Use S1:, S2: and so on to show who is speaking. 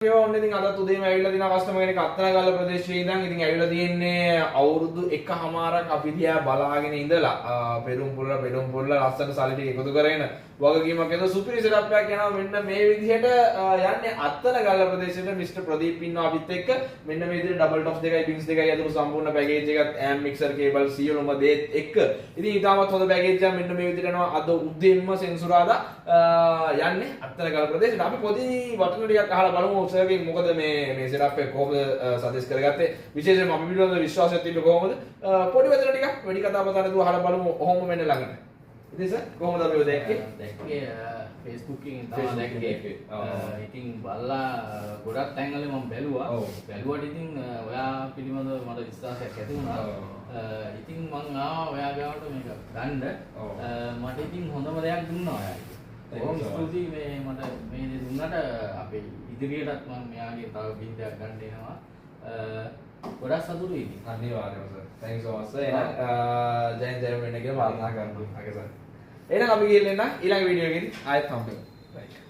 S1: ඔන්න ඉතින් අද උදේම ඇවිල්ලා දින කස්ටමර් කෙනෙක් අත්තනගල්ල ප්‍රදේශයේ ඉඳන් ඉතින් ඇවිල්ලා තියෙන්නේ අවුරුදු එකමාරක් අපි දිහා බලාගෙන ඉඳලා පෙරුම් පුල්ල ලස්සන සල්ලි ටික එකතු කරගෙන වගකීමක් එක්ක සුපිරි සෙටප් එකක් යනවා මෙන්න මේ විදිහට යන්නේ අත්තනගල්ල ප්‍රදේශයේ මිස්ටර් ප්‍රදීප් ඉන්නවා අපිත් එක්ක මෙන්න මේ විදිහට ඩබල් ටොප් දෙකයි පින්ස් දෙකයි ඇතුළු සම්පූර්ණ පැකේජ් එකත් ඇම් මික්සර් කේබල් සියලුම දේත් එක්ක ඉතින් ඊටමත් හොඳ පැකේජ් එකක් මෙන්න මේ විදිහට යනවා අද උදේම සෙන්සුරාදා යන්නේ අත්තනගල්ල ප්‍රදේශයට අපි පොඩි වටන ටිකක් අහලා බලමු ඔබ්සර්වින් මොකද මේ සෙටප් එක කොහොමද සජෙස්ට් කරගත්තේ විශේෂයෙන්ම අපි පිළිබඳව විශ්වාසයක් තිබ්බේ කොහොමද පොඩි වචන ටිකක් වැඩි කතා බහ නැතුව අහලා බලමු ඔහොම මෙන්න ළඟට ඉතින් සර් කොහොමද අපි
S2: දැක්කේ Facebook එකෙන් තමයි දැක්කේ ඉතින් බලලා ගොඩක් තැන්වල මම බැලුවට ඉතින් ඔයා පිළිබඳව මට විශ්වාසයක් ඇති වුණා ඉතින් මං ආවා ඔයා ගාවට මේක ගන්න මට ඉතින් හොඳම දෙයක් දුන්නා ඔයා බොහොම ස්තුතියි මේ මට මේ දේ දුන්නට අපේ ඉදිරියටත් මම මෙයාගේ තව බින්දයක් ගන්න එනවා ගොඩක් සතුටුයි ඉතින්
S1: අනිවාර්යයෙන්ම sir thank you so much sir එහෙනම් ජයෙන් ජය වෙන්න කියලා ප්‍රාර්ථනා කරනවා. okay sir එහෙනම් අපි ගිහින් එන්න ඊළඟ වීඩියෝ එකේදී ආයෙත් හම්බෙමු. right